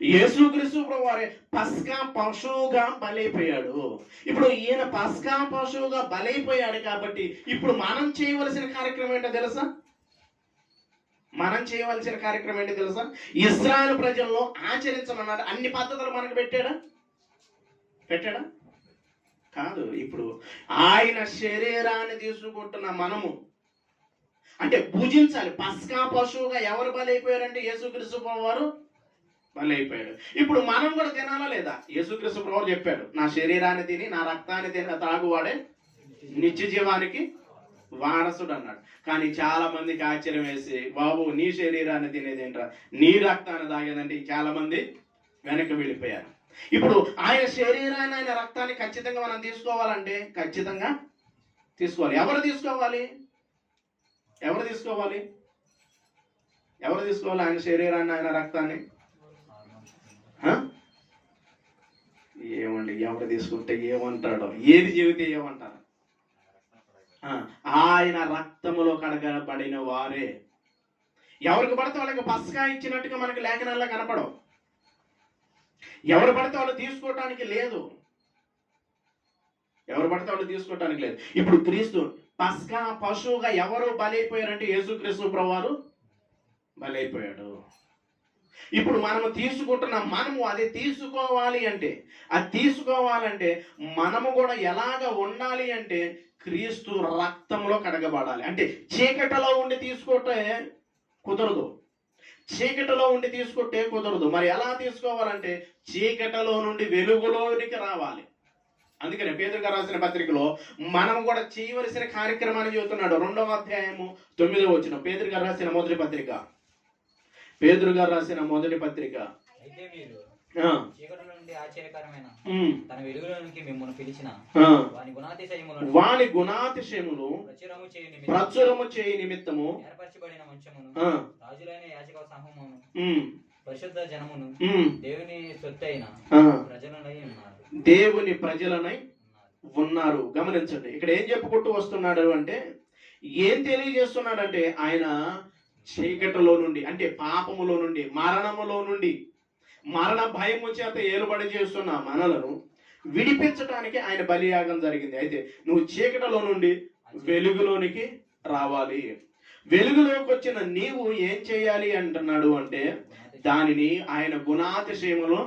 S1: యేసుక్రీస్తు ప్రభువారే పస్కా పశువుగా బలైపోయాడు. ఇప్పుడు ఈయన పస్కా పశువుగా బలైపోయాడు కాబట్టి ఇప్పుడు మనం చేయవలసిన కార్యక్రమం ఏంటో తెలుసా? ఇశ్రాయేలు ప్రజల్లో ఆచరించమన్నాడు. అన్ని పద్ధతులు మనకు పెట్టాడా? కాదు. ఇప్పుడు ఆయన శరీరాన్ని తీసుకుంటున్న మనము అంటే భుజించాలి. పస్కా పశువుగా ఎవరు బలైపోయారంటే యేసుక్రీస్తు ప్రభువారు బలైపోయాడు. ఇప్పుడు మనం కూడా తినాలా లేదా? యేసుక్రీస్తు ప్రభువారు చెప్పాడు, నా శరీరాన్ని తిని నా రక్తాన్ని తిని తాగువాడే నిత్య జీవానికి వారసుడు అన్నాడు. కానీ చాలా మందికి ఆశ్చర్యం వేసి, బాబు నీ శరీరాన్ని తినేదేంట్రా, నీ రక్తాన్ని తాగేదంటే చాలా మంది వెనక్కి వెళ్ళిపోయారు. ఇప్పుడు ఆయన శరీరాన్ని ఆయన రక్తాన్ని ఖచ్చితంగా మనం తీసుకోవాలంటే ఖచ్చితంగా తీసుకోవాలి. ఎవరు తీసుకోవాలి? ఎవరు తీసుకోవాలి ఆయన శరీరాన్ని, ఆయన రక్తాన్ని? ఏమండి, ఎవరు తీసుకుంటే ఏమంటాడో, ఏది చెబితే ఏమంటారు? ఆయన రక్తములో కడగబడిన వారే. ఎవరికి పడితే వాళ్ళకి పస్కా ఇచ్చినట్టుగా మనకి లేఖనాల్లో కనపడవు. ఎవరు పడితే వాళ్ళు తీసుకోవటానికి లేదు. ఎవరు పడితే వాళ్ళు తీసుకోవటానికి లేదు. ఇప్పుడు క్రీస్తు పస్కా పశువుగా ఎవరు బలైపోయారంటే యేసుక్రీస్తు ప్రభువారు బలైపోయాడు. ఇప్పుడు మనము తీసుకుంటున్నాం, మనము అది తీసుకోవాలి అంటే, అది తీసుకోవాలంటే మనము కూడా ఎలాగ ఉండాలి అంటే క్రీస్తు రక్తంలో కడగబడాలి. అంటే చీకటిలో ఉండి తీసుకుంటే కుదరదు, చీకటిలో ఉండి తీసుకుంటే కుదరదు. మరి ఎలా తీసుకోవాలంటే చీకటిలో నుండి వెలుగులోనికి రావాలి. అందుకనే పేతురు గారు రాసిన పత్రికలో మనం కూడా చేయవలసిన కార్యక్రమాన్ని చెబుతున్నాడు. 2వ అధ్యాయము 9వ వచనం. పేతురు గారు రాసిన మొదటి పత్రిక, పేతురు గారు రాసిన మొదటి పత్రిక.
S3: తన వెలుగులోనికి మిమ్మల్ని పిలిచిన
S1: వాని గుణాతిశయములు ప్రచురము చేయి నిమిత్తము
S3: ఏర్పరచబడిన వంశమును, రాజులైన యాజక సమూహమును, పరిశుద్ధ జనమును, దేవుని సొత్తైన ప్రజలనై ఉన్నారు.
S1: దేవుని ప్రజలనై ఉన్నారు. గమనించండి, ఇక్కడ ఏం చెప్పుకుంటూ వస్తున్నాడు అంటే, ఏం తెలియజేస్తున్నాడంటే ఆయన చీకటిలో నుండి, అంటే పాపములో నుండి, మరణములో నుండి, మరణ భయము చేత ఏలుబడి చేస్తున్న మనలను విడిపించడానికి ఆయన బలియాగం జరిగింది. అయితే నువ్వు చీకటిలో నుండి వెలుగులోనికి రావాలి. వెలుగులోకి వచ్చిన నీవు ఏం చేయాలి అంటున్నాడు అంటే, దానిని ఆయన గుణాతిశయములో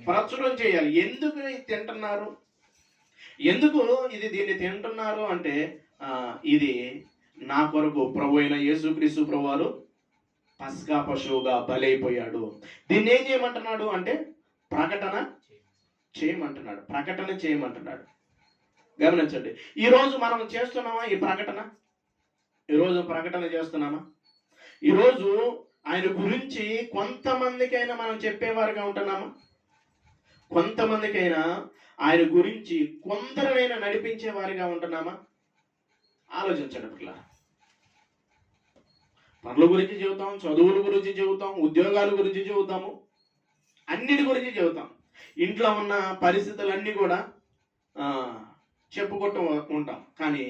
S1: ప్రచురం చేయాలి. ఎందుకు ఇది తింటున్నారు? ఎందుకు దీన్ని తింటున్నారు అంటే, ఇది నా కొరకు ప్రభు అయిన యేసుక్రీస్తు ప్రభువారు పస్కా పశువుగా బలైపోయాడు. దీన్ని ఏం చేయమంటున్నాడు అంటే ప్రకటన చేయమంటున్నాడు, ప్రకటన చేయమంటున్నాడు. గమనించండి, ఈరోజు మనం చేస్తున్నామా ఈ ప్రకటన? ఈరోజు ప్రకటన చేస్తున్నామా? ఈరోజు ఆయన గురించి కొంతమందికైనా మనం చెప్పేవారుగా ఉంటున్నామా? కొంతమందికైనా ఆయన గురించి కొందరైనా నడిపించే వారిగా ఉంటున్నామా? ఆలోచించండి పిల్లలు. పనుల గురించి చెబుతాం, చదువుల గురించి చెబుతాం, ఉద్యోగాల గురించి చెబుతాము, అన్నిటి గురించి చెబుతాం. ఇంట్లో ఉన్న పరిస్థితులన్నీ కూడా చెప్పుకుంటూ ఉంటాం. కానీ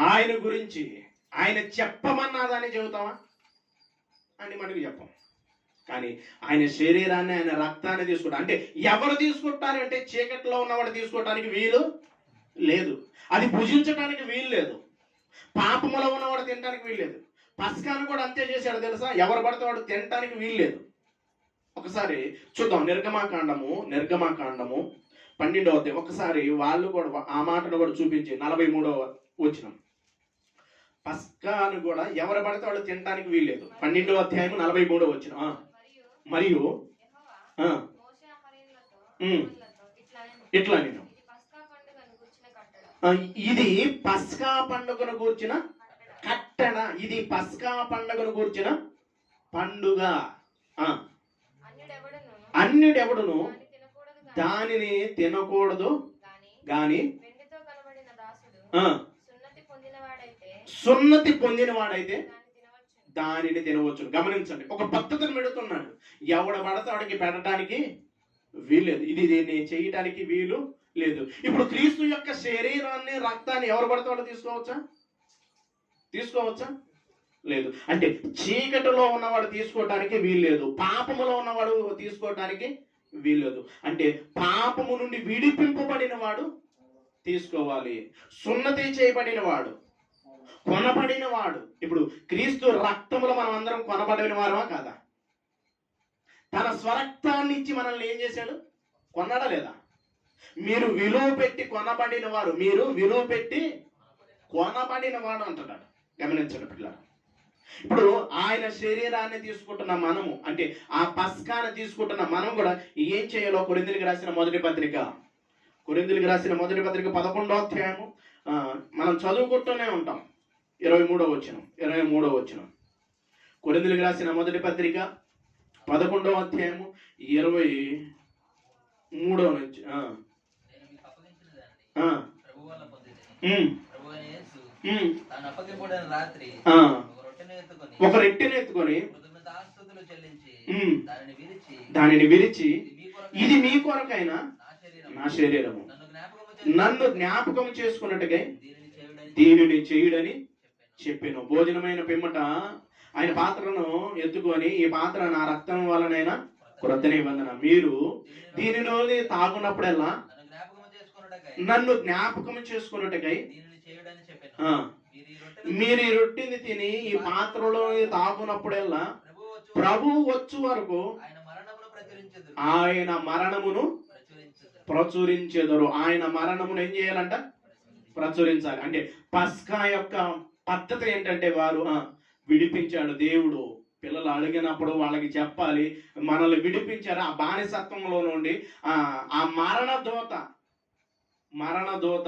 S1: ఆయన గురించి, ఆయన చెప్పమన్నదాన్ని చెబుతామా? అని మనకు చెప్పం. కానీ ఆయన శరీరాన్ని, ఆయన రక్తాన్ని తీసుకుంటాం. అంటే ఎవరు తీసుకుంటారంటే చీకట్లో ఉన్నవాడు తీసుకోవటానికి వీలు లేదు, అది భుజించడానికి వీలు లేదు, పాపములో ఉన్నవాడు తినడానికి వీలు లేదు. పస్కాను కూడా అంతే చేశాడు తెలుసా? ఎవరు పడితే వాడు తినడానికి వీలు లేదు. ఒకసారి చూద్దాం, నిర్గమాకాండము 12వ అధ్యాయం. ఒకసారి వాళ్ళు కూడా ఆ మాటను కూడా చూపించి 43వ వచనం. పస్కాను కూడా ఎవరు పడితే వాళ్ళు తినడానికి వీల్లేదు. 12వ అధ్యాయం 43వ వచనం. మరియు ఇట్లా నేను ఇది పస్కా పండుగను గూర్చిన కట్టడ, ఇది పస్కా పండుగను గూర్చిన పండుగ. అన్యుడెవడును దానిని తినకూడదు గాని సున్నతి పొందిన వాడైతే దానిని తినవచ్చు. గమనించండి, ఒక పద్ధతిని పెడుతున్నాడు. ఎవడ పడతాడికి పెట్టడానికి వీల్లేదు, ఇది దీన్ని చేయటానికి వీలు లేదు. ఇప్పుడు క్రీస్తు యొక్క శరీరాన్ని, రక్తాన్ని ఎవరు పడతాడో తీసుకోవచ్చా? లేదు. అంటే చీకటిలో ఉన్నవాడు తీసుకోవటానికి వీల్లేదు, పాపములో ఉన్నవాడు తీసుకోవటానికి వీల్లేదు. అంటే పాపము నుండి విడిపింపబడిన వాడు తీసుకోవాలి. సున్నతి చేయబడిన వాడు, కొనబడిన వాడు. ఇప్పుడు క్రీస్తు రక్తములో మనం అందరం కొనబడిన వారమా కాదా? తన స్వరక్తాన్ని ఇచ్చి మనల్ని ఏం చేశాడు? కొన్నాడా లేదా? మీరు విలువ పెట్టి కొనబడిన వారు, మీరు విలువ పెట్టి కొనబడిన వాడు అంటున్నాడు. గమనించండి పిల్లలు. ఇప్పుడు ఆయన శరీరాన్ని తీసుకుంటున్న మనము, అంటే ఆ పస్కాన్ని తీసుకుంటున్న మనం కూడా ఏం చేయాలో కొరింథీయులకు రాసిన మొదటి పత్రిక 11వ అధ్యాయము మనం చదువుకుంటూనే ఉంటాం. 23వ వచనం. కొరింథీయులకు రాసిన మొదటి పత్రిక 11వ అధ్యాయము 23వ నుంచి.
S2: రాత్రి
S1: ఒక రొట్టెను ఎత్తుకొని దానిని విరిచి ఇది మీ
S2: కొరకైన
S1: కొరకైనా
S2: నా
S1: నా శరీరము
S2: నన్ను జ్ఞాపకము
S1: జ్ఞాపకం చేసుకున్నట్టుగా
S2: దీనిని చేయుడని
S1: దీనిని చేయుడని చెప్పాను. భోజనమైన పిమ్మట ఆయన పాత్రను ఎత్తుకొని, ఈ పాత్ర నా రక్తం వలనైనా క్రొత్త నిబంధన, మీరు దీనిలోని తాగునప్పుడల్లా
S2: నన్ను జ్ఞాపకము చేసుకున్నట్టుకై
S1: నన్ను జ్ఞాపకం చేసుకున్నట్టుకై
S2: దీనిని చేయుడని చెప్పాను.
S1: ఆ,
S2: మీరు ఈ రొట్టెను
S1: మీరు ఈ రొట్టెని తిని ఈ పాత్రలో తాగునప్పుడల్లా
S2: ప్రభువు
S1: ప్రభు వచ్చు వరకు
S2: ఆయన మరణమును ప్రచురించెదరు.
S1: ఆయన మరణమును ప్రచురించెదరు. ఆయన మరణమును ఏం చేయాలంట? ప్రచురించాలి. అంటే పస్కా యొక్క పద్ధతి ఏంటంటే వారు విడిపించాడు దేవుడు. పిల్లలు అడిగినప్పుడు వాళ్ళకి చెప్పాలి, మనల్ని విడిపించారు ఆ బానిసత్వంలో నుండి. ఆ మరణ దూత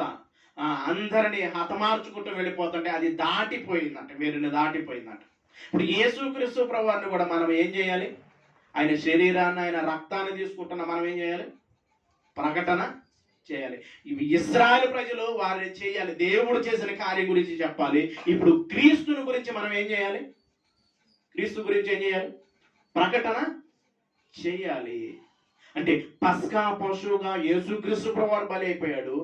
S1: అందరినీ హతమార్చుకుంటూ వెళ్ళిపోతుంటే అది దాటిపోయిందంట, వీరిని దాటిపోయిందంట. ఇప్పుడు యేసుక్రీస్తు ప్రభువారిని కూడా మనం ఏం చేయాలి? ఆయన శరీరాన్ని, ఆయన రక్తాన్ని తీసుకుంటున్న మనం ఏం చేయాలి? ప్రకటన చేయాలి. ఇవి ఇశ్రాయేలు ప్రజలు వారిని చేయాలి, దేవుడు చేసిన కార్యం గురించి చెప్పాలి. ఇప్పుడు క్రీస్తుని గురించి మనం ఏం చేయాలి? క్రీస్తు గురించి ఏం చేయాలి? ప్రకటన చేయాలి. అంటే పస్కా పశువుగా యేసుక్రీస్తు ప్రభువారు బలి అయిపోయాడు.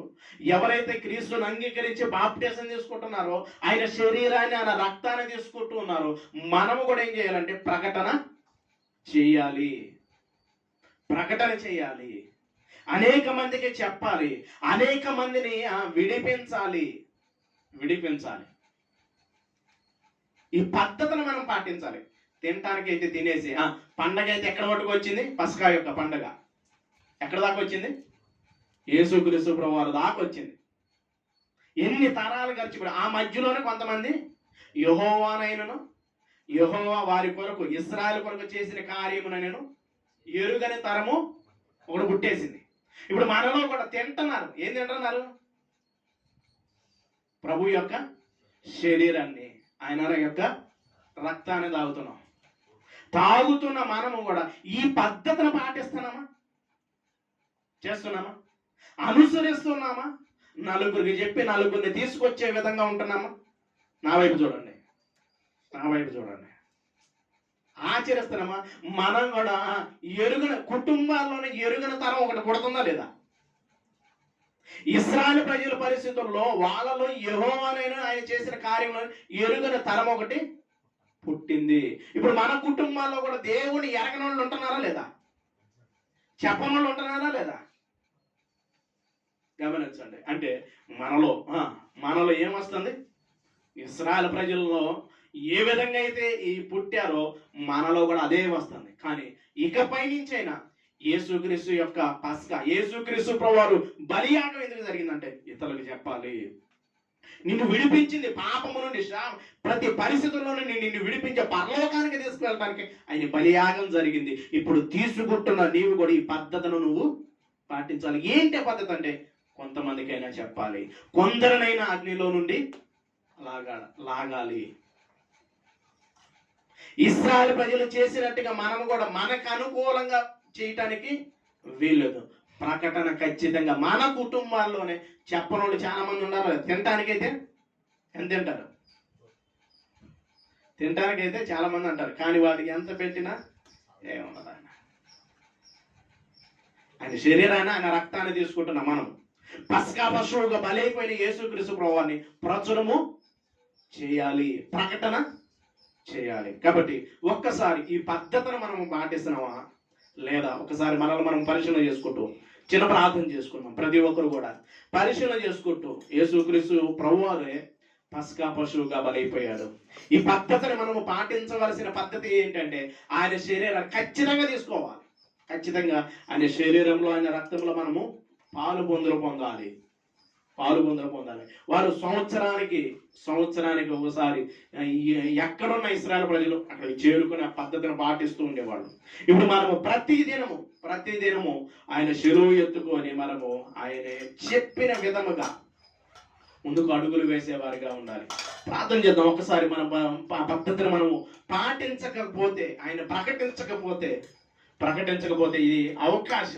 S1: ఎవరైతే క్రీస్తుని అంగీకరించి బాప్టిజం తీసుకుంటున్నారో, ఆయన శరీరాన్ని, ఆయన రక్తాన్ని తీసుకుంటూ ఉన్నారో, మనము కూడా ఏం చేయాలంటే ప్రకటన చేయాలి. ప్రకటన చేయాలి, అనేక మందికి చెప్పాలి, అనేక మందిని విడిపించాలి. ఈ పద్ధతిని మనం పాటించాలి. తినటానికి అయితే తినేసి, పండగ అయితే ఎక్కడ పట్టుకొచ్చింది? పస్కా యొక్క పండగ ఎక్కడ దాకా వచ్చింది? యేసుక్రీస్తు ప్రభువారు దాకా వచ్చింది. ఎన్ని తరాలు గడిచిపోయి ఆ మధ్యలోనే కొంతమంది యెహోవానైనను, యెహోవా వారి కొరకు, ఇశ్రాయేలు కొరకు చేసిన కార్యమునైనను ఎరుగని తరము ఒకటి పుట్టేసింది. ఇప్పుడు మనలో కూడా తింటున్నారు. ఏం తింటున్నారు? ప్రభు యొక్క శరీరాన్ని, ఆయన యొక్క రక్తాన్ని తాగుతున్న మనము కూడా ఈ పద్ధతిని పాటిస్తున్నామా? చేస్తున్నామా? అనుసరిస్తున్నామా? నలుగురికి చెప్పి నలుగురిని తీసుకొచ్చే విధంగా ఉంటున్నామా? నా వైపు చూడండి, ఆచరిస్తున్నామా? మనం కూడా ఎరుగని కుటుంబాల్లోనే ఎరుగని తరం ఒకటి పుడుతుందా లేదా? ఇశ్రాయేలు ప్రజల పరిస్థితుల్లో వాళ్ళలో యెహోవానైనా ఆయన చేసిన కార్యంలో ఎరుగని తరం ఒకటి పుట్టింది. ఇప్పుడు మన కుటుంబాల్లో కూడా దేవుని ఎరగని వాళ్ళు ఉంటున్నారా లేదా? చెప్పని వాళ్ళు ఉంటున్నారా లేదా? గమనించండి. అంటే మనలో ఏమొస్తుంది? ఇశ్రాయేలు ప్రజల్లో ఏ విధంగా అయితే ఈ పుట్టారో మనలో కూడా అదే వస్తుంది. కానీ ఇకపై నుంచైనా యేసుక్రీస్తు యొక్క పస్కా, యేసుక్రీస్తు ప్రభువారు బలియాగం ఎందుకు జరిగిందంటే ఇతరులకు చెప్పాలి. నిన్ను విడిపించింది పాపము నుండి, ప్రతి పరిస్థితుల్లో నిన్ను విడిపించే పరలోకానికి తీసుకువెళ్ళడానికి ఆయన బలియాగం జరిగింది. ఇప్పుడు తీసుకుంటున్న నీవు కూడా ఈ పద్ధతిని నువ్వు పాటించాలి. ఏంటి పద్ధతి అంటే కొంతమందికైనా చెప్పాలి, కొందరినైనా అగ్నిలో నుండి లాగాలి. ఇశ్రాయేలు ప్రజలు చేసినట్టుగా మనం కూడా మనకు అనుకూలంగా చేయటానికి వీల్లేదు. ప్రకటన ఖచ్చితంగా మన కుటుంబాల్లోనే చెప్పనోళ్ళు చాలా మంది ఉన్నారు. తినటానికైతే ఎంత తింటారు? తినటానికైతే చాలా మంది అంటారు, కానీ వాడికి ఎంత పెట్టినా ఏమున్నది. ఆయన శరీరాన్ని, ఆయన రక్తాన్ని తీసుకుంటున్నాం. మనం పస్కా పశువుగా బలైపోయిన యేసుక్రీస్తు ప్రభువాన్ని ప్రచురము చేయాలి, ప్రకటన చేయాలి. కాబట్టి ఒక్కసారి ఈ పద్ధతిని మనం పాటిస్తున్నామా లేదా? ఒకసారి మనల్ని మనం పరిశీలన చేసుకుంటూ చిన్న ప్రార్థన చేసుకున్నాం. ప్రతి ఒక్కరు కూడా పరిశీలన చేసుకుంటూ యేసుక్రీస్తు ప్రభువారే పస్కా పశువుగా బలైపోయాడు. ఈ పద్ధతిని మనము పాటించవలసిన పద్ధతి ఏంటంటే ఆయన శరీరాన్ని ఖచ్చితంగా తీసుకోవాలి. ఖచ్చితంగా ఆయన శరీరంలో, ఆయన రక్తంలో మనము పాలు పొందాలి. వారు సంవత్సరానికి ఒకసారి ఎక్కడున్న ఇశ్రాయేలు ప్రజలు అక్కడ చేరుకునే పద్ధతిని పాటిస్తూ ఉండేవాళ్ళు. ఇప్పుడు మనము ప్రతిదినము ఆయన శిలువ ఎత్తుకొని మనము ఆయన చెప్పిన విధముగా ముందుకు అడుగులు వేసేవారిగా ఉండాలి. ప్రార్థన చేద్దాం. ఒకసారి మన పద్ధతిని మనము పాటించకపోతే, ఆయన ప్రకటించకపోతే ఇది అవకాశం.